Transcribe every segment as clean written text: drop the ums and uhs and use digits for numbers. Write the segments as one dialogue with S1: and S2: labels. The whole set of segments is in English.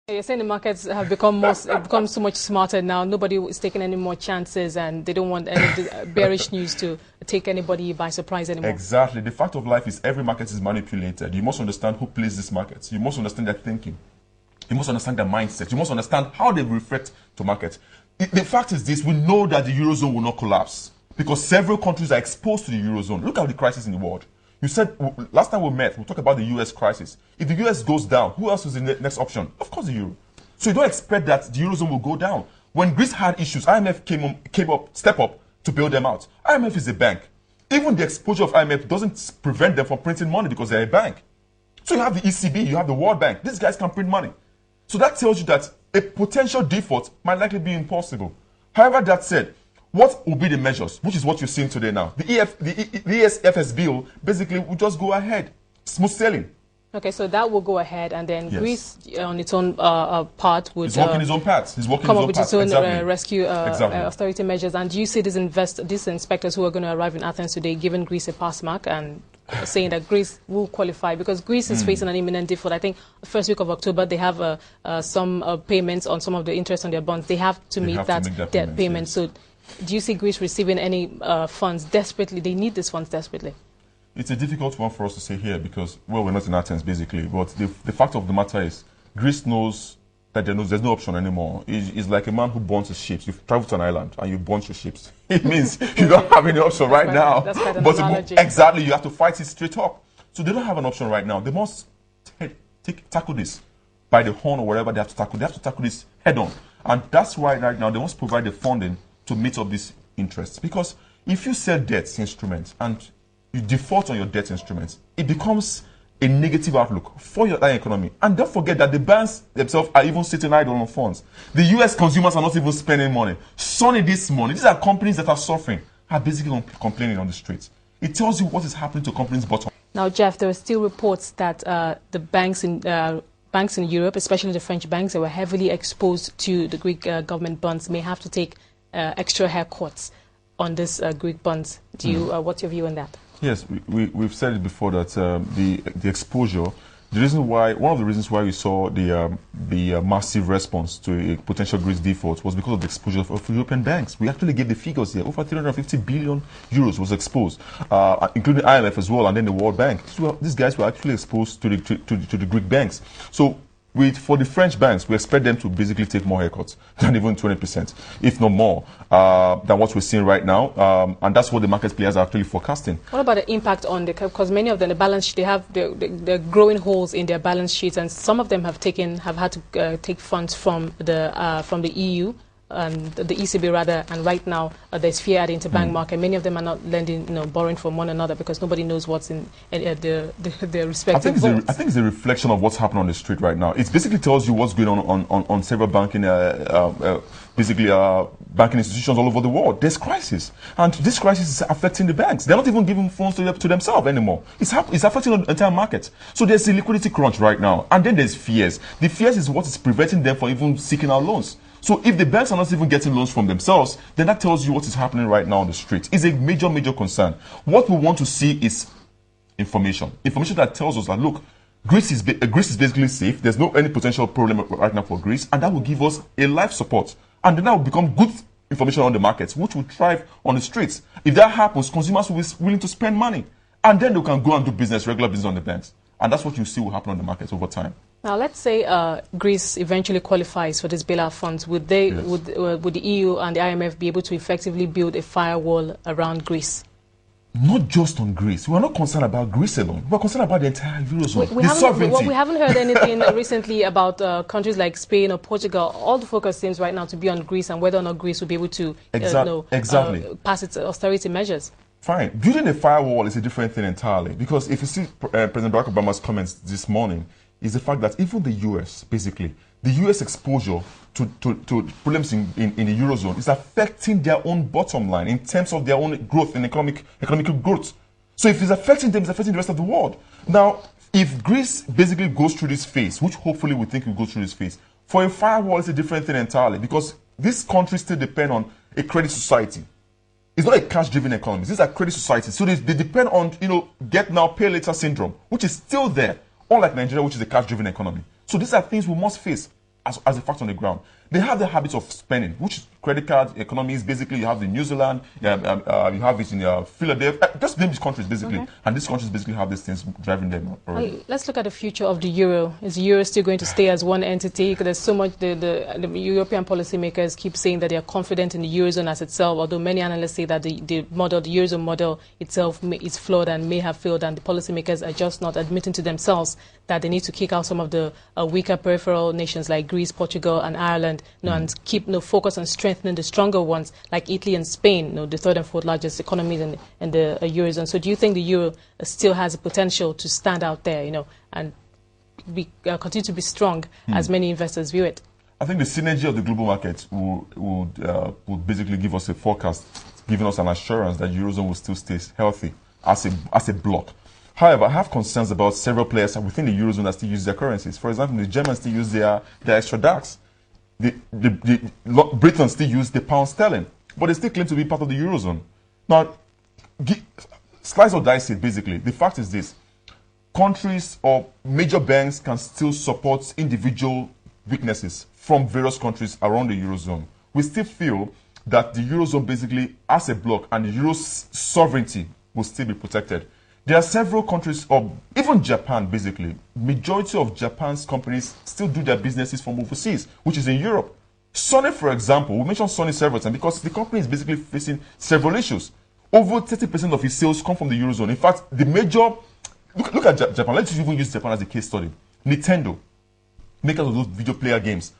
S1: You're saying the markets have become so much smarter now. Nobody is taking any more chances, and they don't want any bearish news to take anybody by surprise anymore.
S2: Exactly. The fact of life is every market is manipulated. You must understand who plays these markets. You must understand their thinking. You must understand their mindset. You must understand how they reflect to market. The fact is this: we know that the Eurozone will not collapse because several countries are exposed to the Eurozone. Look at the crisis in the world. You said, last time we met, we talked about the US crisis. If the US goes down, who else is the next option? Of course, the Euro. So you don't expect that the Eurozone will go down. When Greece had issues, IMF stepped up to bail them out. IMF is a bank. Even the exposure of IMF doesn't prevent them from printing money because they're a bank. So you have the ECB, you have the World Bank. These guys can print money. So that tells you that a potential default might likely be impossible. However, that said, what will be the measures, which is what you're seeing today now? The ESFS bill basically will just go ahead, smooth sailing.
S1: Okay, so that will go ahead, and then yes. Greece on its own part would
S2: He's walking his own path. He's walking
S1: come
S2: his
S1: up
S2: own
S1: with
S2: path.
S1: its own
S2: Exactly.
S1: rescue
S2: Exactly.
S1: austerity measures. And do you see these inspectors who are going to arrive in Athens today giving Greece a pass mark and saying that Greece will qualify? Because Greece is facing an imminent default. I think the first week of October, they have some payments on some of the interest on their bonds. They have to meet that debt payment. Yes. So do you see Greece receiving any funds desperately? They need these funds desperately.
S2: It's a difficult one for us to say here because, well, we're not in Athens, basically. But the fact of the matter is, Greece knows that there's no option anymore. It's like a man who burns his ships. You travel to an island and you burn your ships. It means you don't have any option right now.
S1: That's quite an analogy.
S2: Exactly, you have to fight it straight up. So they don't have an option right now. They must tackle this by the horn or whatever they have to tackle. They have to tackle this head on. And that's why right now they must provide the funding to meet up these interests. Because if you sell debt instruments and you default on your debt instruments, it becomes a negative outlook for your economy. And don't forget that the banks themselves are even sitting idle on funds. The US consumers are not even spending money. Sony this morning, these are companies that are suffering, are basically complaining on the streets. It tells you what is happening to companies' bottom.
S1: Now, Jeff, there are still reports that the banks in Europe, especially the French banks that were heavily exposed to the Greek government bonds, may have to take extra haircuts on this Greek bonds. Do you? What's your view on that?
S2: Yes, we've said it before that the exposure, one of the reasons why we saw the massive response to a potential Greece default was because of the exposure of European banks. We actually gave the figures here. Over 350 billion euros was exposed, including IMF as well, and then the World Bank. So these guys were actually exposed to the Greek banks. So for the French banks, we expect them to basically take more haircuts than even 20%, if not more, than what we're seeing right now. And that's what the market players are actually forecasting.
S1: What about the impact on because many of them, the balance sheet, they have the growing holes in their balance sheets, and some of them have had to take funds from the EU. The ECB rather, and right now there's fear at the interbank market. Many of them are not borrowing from one another because nobody knows what's in the respective bonds.
S2: I think it's a reflection of what's happening on the street right now. It basically tells you what's going on several banking banking institutions all over the world. There's crisis, and this crisis is affecting the banks. They're not even giving funds to themselves anymore. It's affecting the entire market. So there's a liquidity crunch right now, and then there's fears. The fears is what is preventing them from even seeking out loans. So if the banks are not even getting loans from themselves, then that tells you what is happening right now on the street. It's a major, major concern. What we want to see is information. Information that tells us that, look, Greece is basically safe. There's no any potential problem right now for Greece, and that will give us a life support. And then that will become good information on the markets, which will thrive on the streets. If that happens, consumers will be willing to spend money. And then they can go and do regular business on the banks. And that's what you see will happen on the markets over time.
S1: Now, let's say Greece eventually qualifies for this bailout funds. Would the EU and the IMF be able to effectively build a firewall around Greece?
S2: Not just on Greece. We're not concerned about Greece alone. We're concerned about the entire Eurozone. The sovereignty.
S1: We haven't heard anything recently about countries like Spain or Portugal. All the focus seems right now to be on Greece and whether or not Greece will be able to pass its austerity measures.
S2: Fine. Building a firewall is a different thing entirely. Because if you see President Barack Obama's comments this morning, is the fact that even the US, basically, the US exposure to problems in the Eurozone is affecting their own bottom line in terms of their own growth and economic growth. So if it's affecting them, it's affecting the rest of the world. Now, if Greece basically goes through this phase, which hopefully we think will go through this phase, for a firewall is a different thing entirely because these countries still depend on a credit society. It's not a cash-driven economy. These are credit societies. So they depend on, get now, pay later syndrome, which is still there. Unlike Nigeria, which is a cash-driven economy. So these are things we must face. as a fact on the ground. They have the habits of spending, which is credit card economies. Basically, you have in New Zealand, you have it in Philadelphia. Just name these countries, basically.
S1: Okay.
S2: And these countries basically have these things driving them already.
S1: Let's look at the future of the euro. Is the euro still going to stay as one entity? Because there's so much, the European policymakers keep saying that they are confident in the eurozone as itself, although many analysts say that the eurozone model itself is flawed and may have failed, and the policymakers are just not admitting to themselves that they need to kick out some of the weaker peripheral nations like Greece, Portugal, and Ireland, and keep focus on strengthening the stronger ones like Italy and Spain, the third and fourth largest economies in the eurozone. So do you think the euro still has the potential to stand out there, and continue to be strong as many investors view it?
S2: I think the synergy of the global markets would basically give us a forecast, giving us an assurance that eurozone will still stay healthy as a bloc. However, I have concerns about several players within the eurozone that still use their currencies. For example, the Germans still use their extra DAX. The Britain still use the pound sterling, but they still claim to be part of the eurozone. Now, slice or dice it, basically. The fact is this: countries or major banks can still support individual weaknesses from various countries around the eurozone. We still feel that the eurozone, basically, as a bloc, and the euro's sovereignty will still be protected. There are several countries, or even Japan, basically. Majority of Japan's companies still do their businesses from overseas, which is in Europe. Sony, for example, we mentioned Sony several times because the company is basically facing several issues. Over 30% of its sales come from the eurozone. In fact, the major, look at Japan. Let's even use Japan as a case study. Nintendo, makers of those video player games,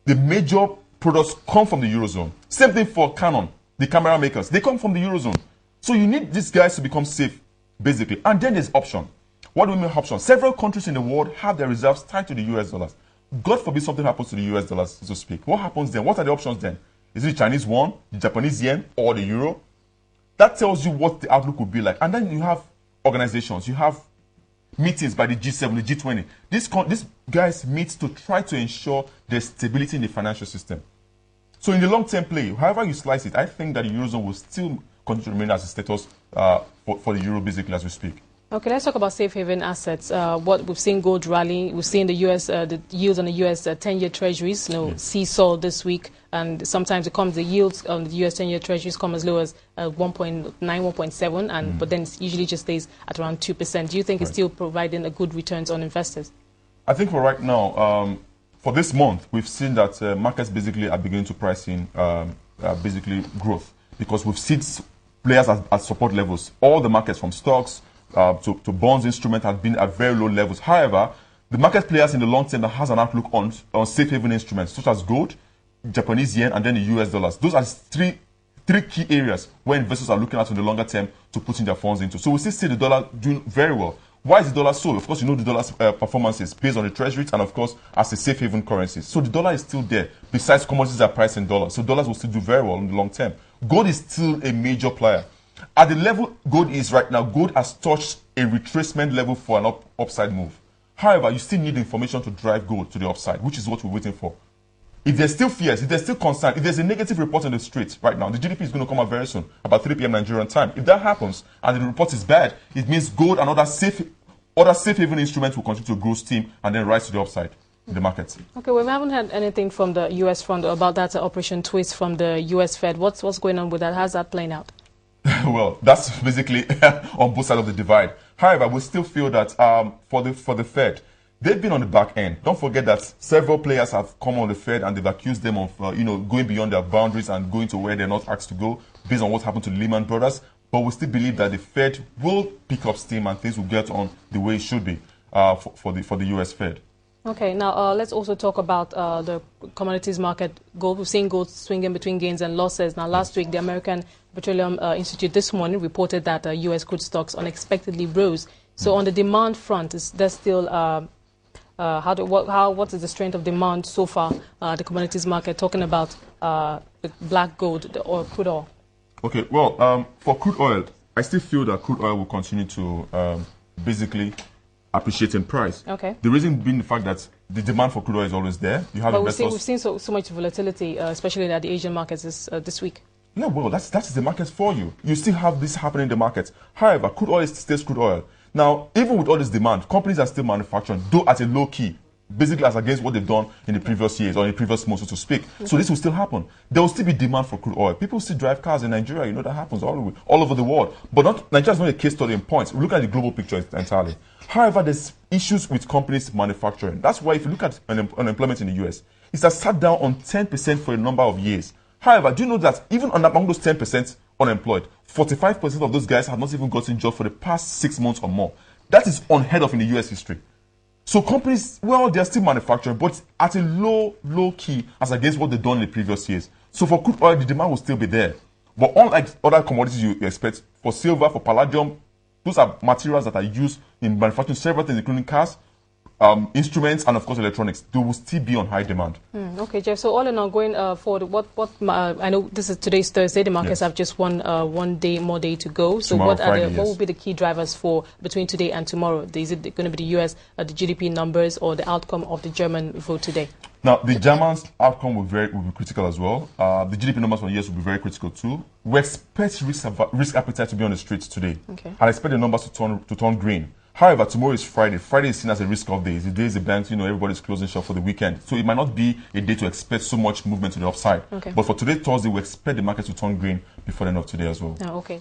S2: the major products come from the eurozone. Same thing for Canon, the camera makers. They come from the eurozone. So you need these guys to become safe, basically. And then there's option. What do we mean option? Several countries in the world have their reserves tied to the US dollars. God forbid something happens to the US dollars, so to speak. What happens then? What are the options then? Is it the Chinese yuan, the Japanese yen, or the euro? That tells you what the outlook will be like. And then you have organizations, you have meetings by the G7, the G20. These guys meet to try to ensure there's stability in the financial system. So in the long-term play, however you slice it, I think that the eurozone will still continue to remain as a status for the euro, basically, as we speak.
S1: Okay, let's talk about safe haven assets. What we've seen gold rally, we've seen the U.S. The yields on the U.S. 10-year treasuries, seesaw this week, and sometimes the yields on the U.S. 10-year treasuries come as low as 1.9, 1.7, but then it usually just stays at around 2%. Do you think it's still providing a good returns on investors? I think
S2: for right now, for this month, we've seen that markets basically are beginning to price in basically growth, because we've seen players at support levels. All the markets from stocks to bonds instruments have been at very low levels. However, the market players in the long term that has an outlook on safe haven instruments such as gold, Japanese yen, and then the US dollars. Those are three key areas where investors are looking at in the longer term to put in their funds into. So we still see the dollar doing very well. Why is the dollar so? Of course, you know the dollar's performances based on the treasury and, of course, as a safe haven currency. So the dollar is still there. Besides, commodities are priced in dollars. So dollars will still do very well in the long term. Gold is still a major player. At the level gold is right now, gold has touched a retracement level for an upside move. However, you still need information to drive gold to the upside, which is what we're waiting for. If there's still fears, if there's still concern, if there's a negative report on the streets right now, the GDP is going to come out very soon, about 3 p.m. Nigerian time. If that happens and the report is bad, it means gold and other safe haven instruments will continue to grow steam and then rise to the upside in the markets. Okay,
S1: well, we haven't had anything from the U.S. front about that Operation Twist from the U.S. Fed. What's going on with that? How's that playing out?
S2: Well, that's basically on both sides of the divide. However, we still feel that for the Fed, they've been on the back end. Don't forget that several players have come on the Fed and they've accused them of going beyond their boundaries and going to where they're not asked to go based on what happened to Lehman Brothers. But we still believe that the Fed will pick up steam and things will get on the way it should be for the U.S. Fed.
S1: Okay, now let's also talk about the commodities market. Gold, we've seen gold swinging between gains and losses. Now, last week, the American Petroleum Institute this morning reported that U.S. crude stocks unexpectedly rose. So on the demand front, is there still what is the strength of demand so far? The commodities market, talking about the black gold or crude oil.
S2: Okay, well, for crude oil, I still feel that crude oil will continue to basically appreciate in price.
S1: Okay.
S2: The reason being the fact that the demand for crude oil is always there. You have investors.
S1: We've seen so much volatility, especially at the Asian markets this week.
S2: No, well, that is the market for you. You still have this happening in the market. However, crude oil stays crude oil. Now, even with all this demand, companies are still manufacturing, though at a low key. basically as against what they've done in the previous years or in the previous months, so to speak. So this will still happen. There will still be demand for crude oil. People still drive cars in Nigeria. You know that happens all over the world. But Nigeria is not a case study in points. We look at the global picture entirely. However, there's issues with companies manufacturing. That's why if you look at unemployment in the US, it has sat down on 10% for a number of years. However, do you know that even among those 10% unemployed, 45% of those guys have not even gotten jobs for the past 6 months or more? That is unheard of in the US history. So companies, well, they're still manufacturing, but at a low key as against what they've done in the previous years. So for crude oil, the demand will still be there. But unlike other commodities you expect, for silver, for palladium, those are materials that are used in manufacturing several things, including cars, instruments, and of course electronics. They will still be on high demand.
S1: Okay, Jeff. So all in all, going forward, I know this is today's Thursday. The markets have just one more day to go. So
S2: Tomorrow,
S1: what
S2: Friday,
S1: what will be the key drivers for between today and tomorrow? Is it going to be the U.S. The GDP numbers or the outcome of the German vote today?
S2: Now, the German's outcome will be critical as well. The GDP numbers from the US will be very critical too. We expect risk appetite to be on the streets today.
S1: Okay.
S2: And I expect the numbers to turn green. However, tomorrow is Friday. Friday is seen as a risk-off day. It's the day the banks, everybody's closing shop for the weekend. So it might not be a day to expect so much movement to the upside.
S1: Okay.
S2: But for today, Thursday, we expect the market to turn green before the end of today as well.
S1: Okay.